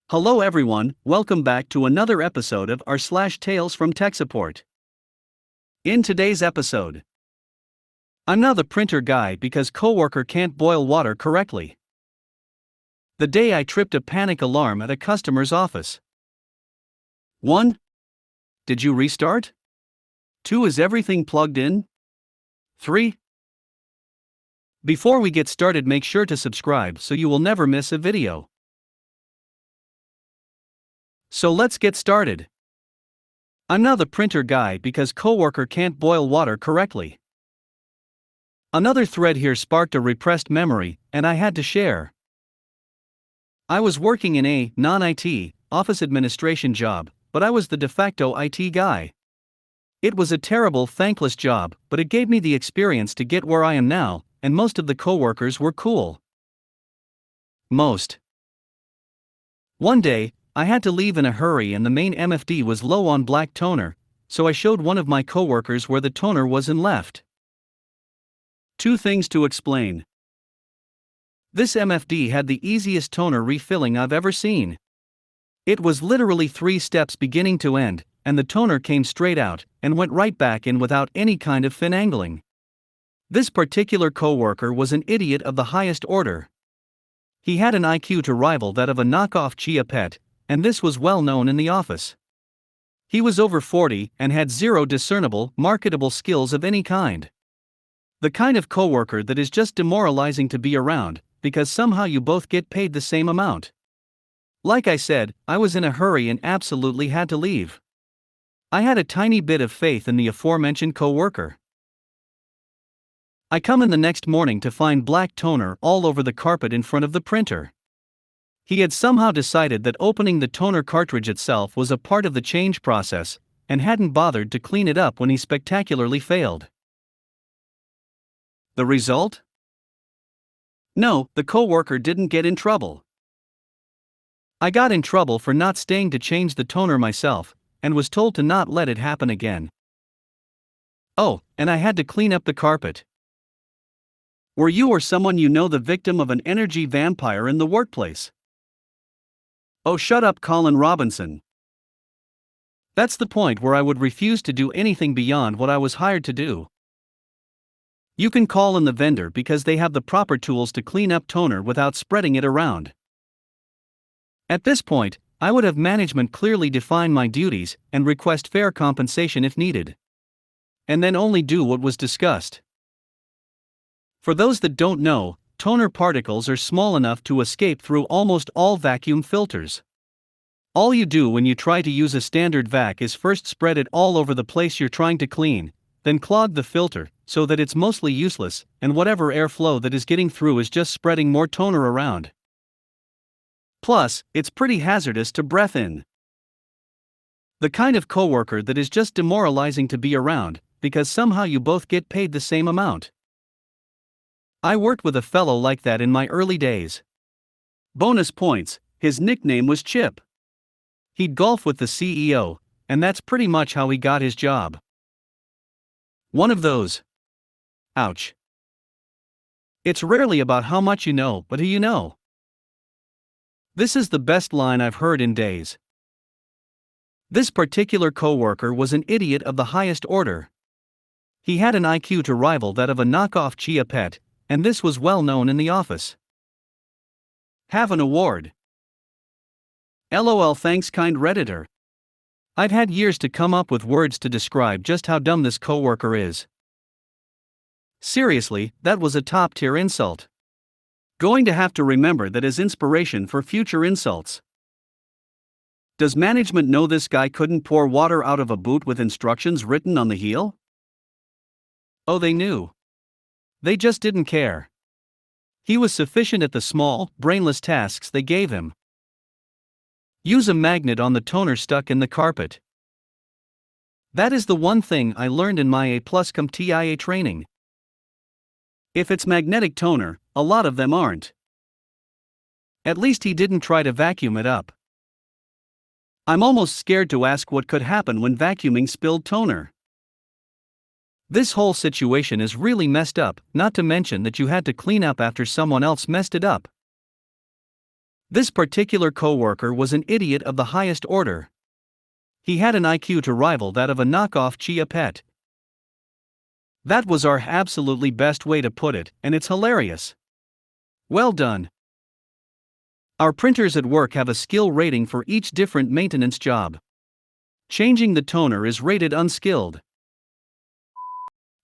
Hello everyone, welcome back to another episode of Rslash Tales from Tech Support. In today's episode, I'm now the printer guy because coworker can't boil water correctly. The day I tripped a panic alarm at a customer's office. 1. Did you restart? 2. Is everything plugged in? 3. Before we get started, make sure to subscribe so you will never miss a video. So let's get started. I'm now the printer guy because coworker can't boil water correctly. Another thread here sparked a repressed memory, and I had to share. I was working in a non-IT office administration job, but I was the de facto IT guy. It was a terrible, thankless job, but it gave me the experience to get where I am now, and most of the coworkers were cool. Most. One day, I had to leave in a hurry and the main MFD was low on black toner, so I showed one of my coworkers where the toner was and left. 2 things to explain. This MFD had the easiest toner refilling I've ever seen. It was literally 3 steps beginning to end, and the toner came straight out and went right back in without any kind of finagling. This particular coworker was an idiot of the highest order. He had an IQ to rival that of a knockoff Chia Pet, and this was well known in the office. He was over 40 and had zero discernible, marketable skills of any kind. The kind of coworker that is just demoralizing to be around, because somehow you both get paid the same amount. Like I said, I was in a hurry and absolutely had to leave. I had a tiny bit of faith in the aforementioned coworker. I come in the next morning to find black toner all over the carpet in front of the printer. He had somehow decided that opening the toner cartridge itself was a part of the change process, and hadn't bothered to clean it up when he spectacularly failed. The result? No, the coworker didn't get in trouble. I got in trouble for not staying to change the toner myself, and was told to not let it happen again. Oh, and I had to clean up the carpet. Were you or someone you know the victim of an energy vampire in the workplace? Oh, shut up, Colin Robinson. That's the point where I would refuse to do anything beyond what I was hired to do. You can call in the vendor because they have the proper tools to clean up toner without spreading it around. At this point, I would have management clearly define my duties and request fair compensation if needed. And then only do what was discussed. For those that don't know, toner particles are small enough to escape through almost all vacuum filters. All you do when you try to use a standard vac is first spread it all over the place you're trying to clean, then clog the filter so that it's mostly useless, and whatever airflow that is getting through is just spreading more toner around. Plus, it's pretty hazardous to breathe in. The kind of coworker that is just demoralizing to be around, because somehow you both get paid the same amount. I worked with a fellow like that in my early days. Bonus points, his nickname was Chip. He'd golf with the CEO, and that's pretty much how he got his job. One of those. Ouch. It's rarely about how much you know, but who you know. This is the best line I've heard in days. This particular coworker was an idiot of the highest order. He had an IQ to rival that of a knockoff Chia Pet, and this was well known in the office. Have an award. LOL, thanks, kind Redditor. I've had years to come up with words to describe just how dumb this coworker is. Seriously, that was a top-tier insult. Going to have to remember that as inspiration for future insults. Does management know this guy couldn't pour water out of a boot with instructions written on the heel? Oh, they knew. They just didn't care. He was sufficient at the small, brainless tasks they gave him. Use a magnet on the toner stuck in the carpet. That is the one thing I learned in my A+TIA training. If it's magnetic toner, a lot of them aren't. At least he didn't try to vacuum it up. I'm almost scared to ask what could happen when vacuuming spilled toner. This whole situation is really messed up, not to mention that you had to clean up after someone else messed it up. This particular coworker was an idiot of the highest order. He had an IQ to rival that of a knockoff Chia Pet. That was our absolutely best way to put it, and it's hilarious. Well done. Our printers at work have a skill rating for each different maintenance job. Changing the toner is rated unskilled.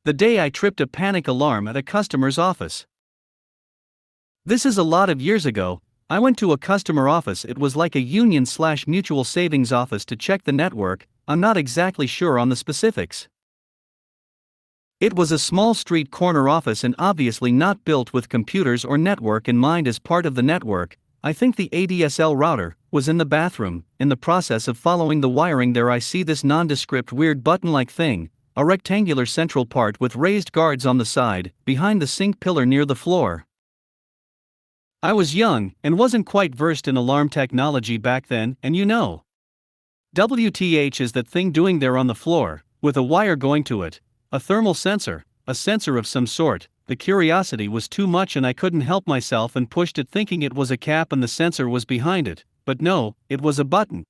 The day I tripped a panic alarm at a customer's office. This is a lot of years ago. I went to a customer office. It was like a union/mutual savings office to check the network. I'm not exactly sure on the specifics. It was a small street corner office and obviously not built with computers or network in mind as part of the network. I think the ADSL router was in the bathroom. In the process of following the wiring there I see this nondescript weird button-like thing, a rectangular central part with raised guards on the side, behind the sink pillar near the floor. I was young and wasn't quite versed in alarm technology back then, and WTH is that thing doing there on the floor, with a wire going to it, a thermal sensor, a sensor of some sort. The curiosity was too much and I couldn't help myself and pushed it thinking it was a cap and the sensor was behind it, but no, it was a button.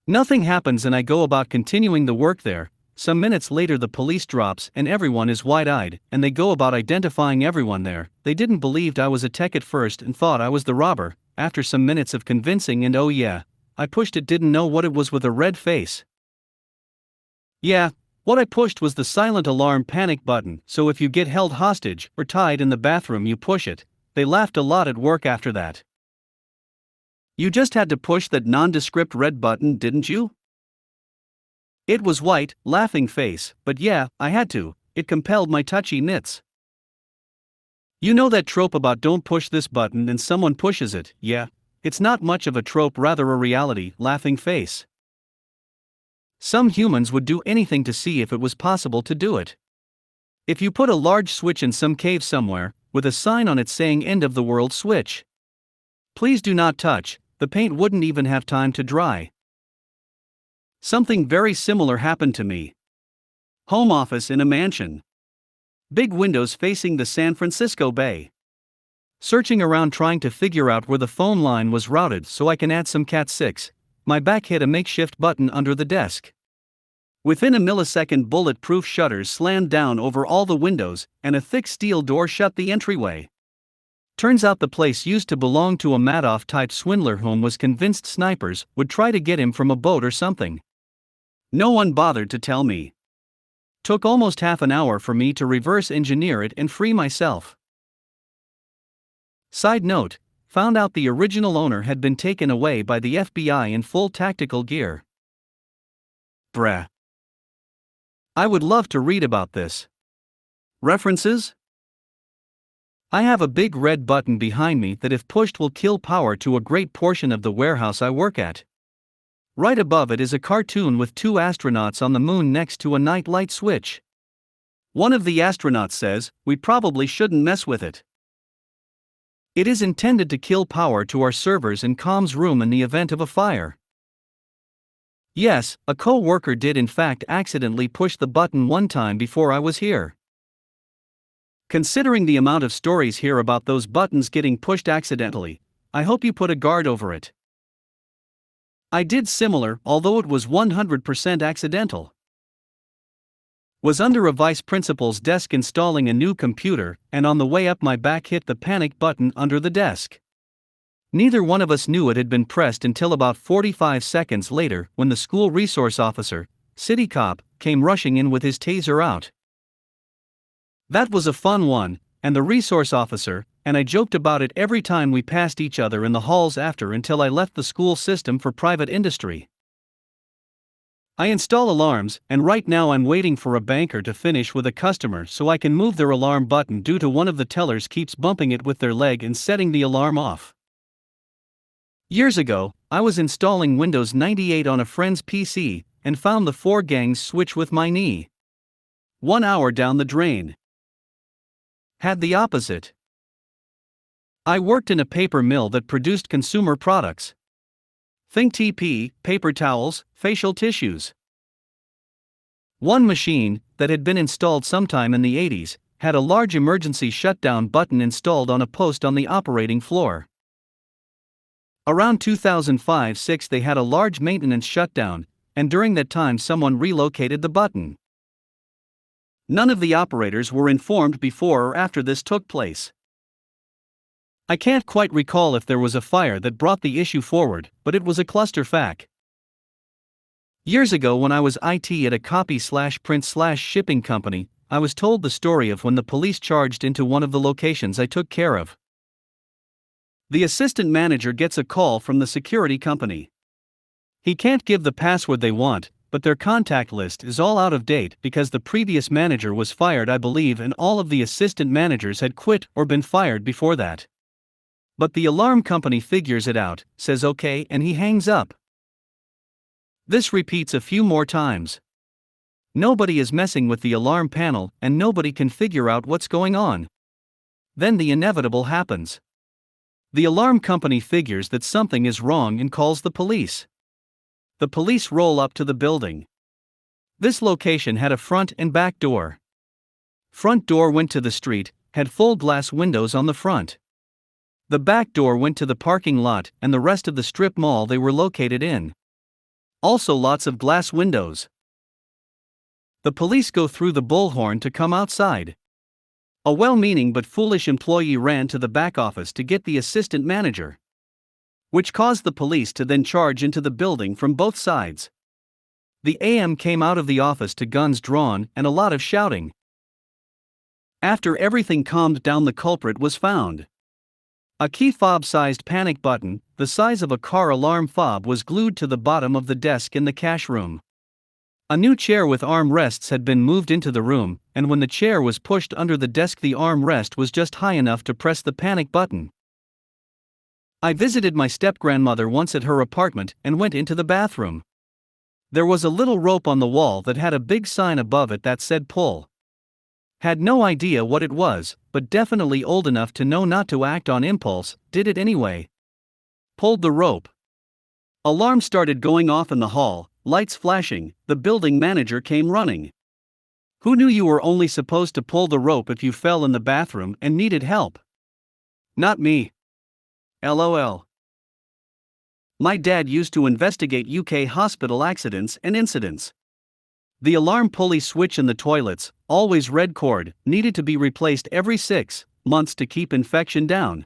Nothing happens and I go about continuing the work there. Some minutes later the police drops and everyone is wide-eyed, and they go about identifying everyone there. They didn't believe I was a tech at first and thought I was the robber. After some minutes of convincing and oh yeah, I pushed it, didn't know what it was with a red face. Yeah, what I pushed was the silent alarm panic button, so if you get held hostage or tied in the bathroom you push it. They laughed a lot at work after that. You just had to push that nondescript red button, didn't you? It was white, laughing face, but yeah, I had to. It compelled my touchy nits. You know that trope about don't push this button and someone pushes it? Yeah, it's not much of a trope, rather a reality, laughing face. Some humans would do anything to see if it was possible to do it. If you put a large switch in some cave somewhere, with a sign on it saying end of the world switch. Please do not touch, the paint wouldn't even have time to dry. Something very similar happened to me. Home office in a mansion. Big windows facing the San Francisco Bay. Searching around trying to figure out where the phone line was routed so I can add some Cat 6, my back hit a makeshift button under the desk. Within a millisecond bulletproof shutters slammed down over all the windows and a thick steel door shut the entryway. Turns out the place used to belong to a Madoff-type swindler whom was convinced snipers would try to get him from a boat or something. No one bothered to tell me. Took almost half an hour for me to reverse engineer it and free myself. Side note, found out the original owner had been taken away by the FBI in full tactical gear. Bruh. I would love to read about this. References? I have a big red button behind me that if pushed will kill power to a great portion of the warehouse I work at. Right above it is a cartoon with two astronauts on the moon next to a night light switch. One of the astronauts says, "We probably shouldn't mess with it. It is intended to kill power to our servers and comms room in the event of a fire." Yes, a co-worker did in fact accidentally push the button one time before I was here. Considering the amount of stories here about those buttons getting pushed accidentally, I hope you put a guard over it. I did similar, although it was 100% accidental. Was under a vice principal's desk installing a new computer, and on the way up my back hit the panic button under the desk. Neither one of us knew it had been pressed until about 45 seconds later when the school resource officer, city cop, came rushing in with his taser out. That was a fun one, and the resource officer and I joked about it every time we passed each other in the halls after until I left the school system for private industry. I install alarms, and right now I'm waiting for a banker to finish with a customer so I can move their alarm button due to one of the tellers keeps bumping it with their leg and setting the alarm off. Years ago, I was installing Windows 98 on a friend's PC and found the 4-gangs switch with my knee. 1 hour down the drain. Had the opposite. I worked in a paper mill that produced consumer products. Think TP, paper towels, facial tissues. One machine, that had been installed sometime in the 80s, had a large emergency shutdown button installed on a post on the operating floor. Around 2005-06 they had a large maintenance shutdown, and during that time someone relocated the button. None of the operators were informed before or after this took place. I can't quite recall if there was a fire that brought the issue forward, but it was a clusterfuck. Years ago when I was IT at a copy/print/shipping company, I was told the story of when the police charged into one of the locations I took care of. The assistant manager gets a call from the security company. He can't give the password they want, but their contact list is all out of date because the previous manager was fired, I believe, and all of the assistant managers had quit or been fired before that. But the alarm company figures it out, says okay, and he hangs up. This repeats a few more times. Nobody is messing with the alarm panel and nobody can figure out what's going on. Then the inevitable happens. The alarm company figures that something is wrong and calls the police. The police roll up to the building. This location had a front and back door. Front door went to the street, had full glass windows on the front. The back door went to the parking lot and the rest of the strip mall they were located in. Also lots of glass windows. The police go through the bullhorn to come outside. A well-meaning but foolish employee ran to the back office to get the assistant manager, which caused the police to then charge into the building from both sides. The AM came out of the office to guns drawn and a lot of shouting. After everything calmed down, the culprit was found. A key fob-sized panic button, the size of a car alarm fob, was glued to the bottom of the desk in the cash room. A new chair with arm rests had been moved into the room, and when the chair was pushed under the desk, the arm rest was just high enough to press the panic button. I visited my step-grandmother once at her apartment and went into the bathroom. There was a little rope on the wall that had a big sign above it that said pull. Had no idea what it was, but definitely old enough to know not to act on impulse, did it anyway. Pulled the rope. Alarm started going off in the hall, lights flashing, the building manager came running. Who knew you were only supposed to pull the rope if you fell in the bathroom and needed help? Not me. LOL. My dad used to investigate UK hospital accidents and incidents. The alarm pulley switch in the toilets, always red cord, needed to be replaced every 6 months to keep infection down.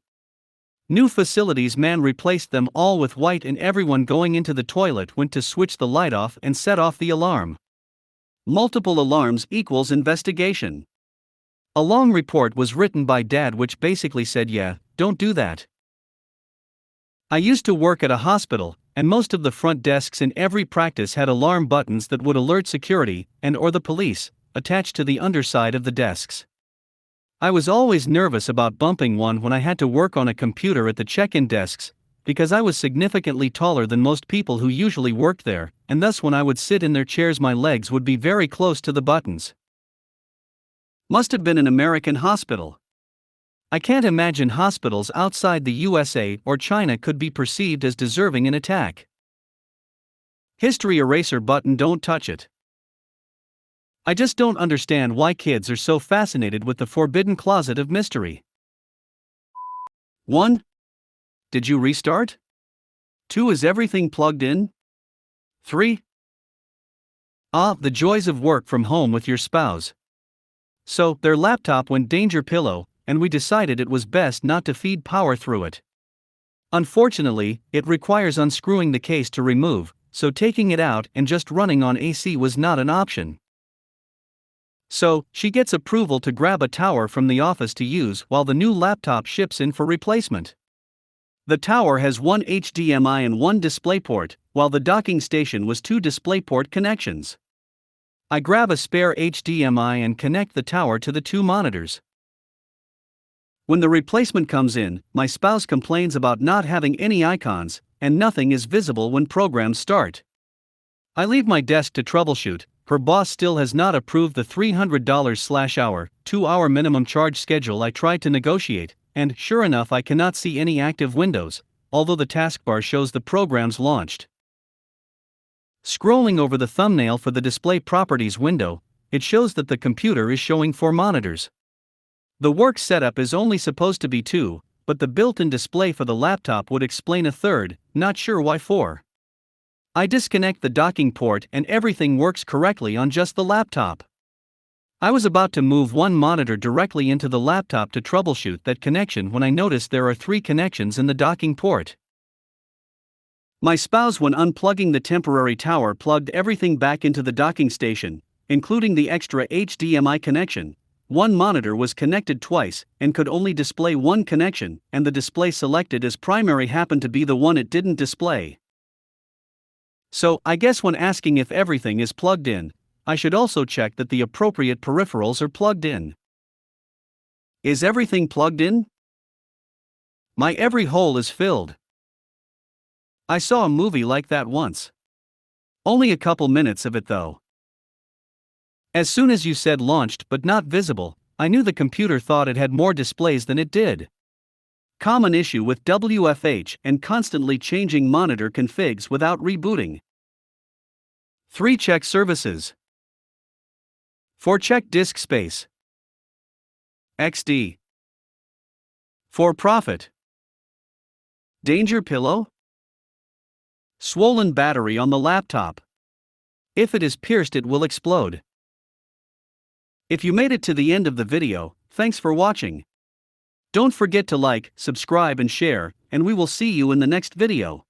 New facilities man replaced them all with white, and everyone going into the toilet went to switch the light off and set off the alarm. Multiple alarms equals investigation. A long report was written by Dad which basically said, yeah, don't do that. I used to work at a hospital, and most of the front desks in every practice had alarm buttons that would alert security and or the police, attached to the underside of the desks. I was always nervous about bumping one when I had to work on a computer at the check-in desks, because I was significantly taller than most people who usually worked there, and thus when I would sit in their chairs my legs would be very close to the buttons. Must have been an American hospital. I can't imagine hospitals outside the USA or China could be perceived as deserving an attack. History eraser button, don't touch it. I just don't understand why kids are so fascinated with the forbidden closet of mystery. 1. Did you restart? 2. Is everything plugged in? 3. The joys of work from home with your spouse. So, their laptop went danger pillow, and we decided it was best not to feed power through it. Unfortunately, it requires unscrewing the case to remove, so taking it out and just running on AC was not an option. So, she gets approval to grab a tower from the office to use while the new laptop ships in for replacement. The tower has one HDMI and one DisplayPort, while the docking station was 2 DisplayPort connections. I grab a spare HDMI and connect the tower to the 2 monitors. When the replacement comes in, my spouse complains about not having any icons, and nothing is visible when programs start. I leave my desk to troubleshoot. Her boss still has not approved the $300/hour, 2-hour minimum charge schedule I tried to negotiate, and sure enough I cannot see any active windows, although the taskbar shows the programs launched. Scrolling over the thumbnail for the display properties window, it shows that the computer is showing 4 monitors. The work setup is only supposed to be 2, but the built-in display for the laptop would explain a third, not sure why for. I disconnect the docking port and everything works correctly on just the laptop. I was about to move one monitor directly into the laptop to troubleshoot that connection when I noticed there are 3 connections in the docking port. My spouse, when unplugging the temporary tower, plugged everything back into the docking station, including the extra HDMI connection. One monitor was connected twice and could only display one connection, and the display selected as primary happened to be the one it didn't display. So, I guess when asking if everything is plugged in, I should also check that the appropriate peripherals are plugged in. Is everything plugged in? My every hole is filled. I saw a movie like that once. Only a couple minutes of it though. As soon as you said launched but not visible, I knew the computer thought it had more displays than it did. Common issue with WFH and constantly changing monitor configs without rebooting. 3. Check services. 4. Check disk space. XD. For profit. Danger pillow? Swollen battery on the laptop. If it is pierced, it will explode. If you made it to the end of the video, thanks for watching. Don't forget to like, subscribe and share, and we will see you in the next video.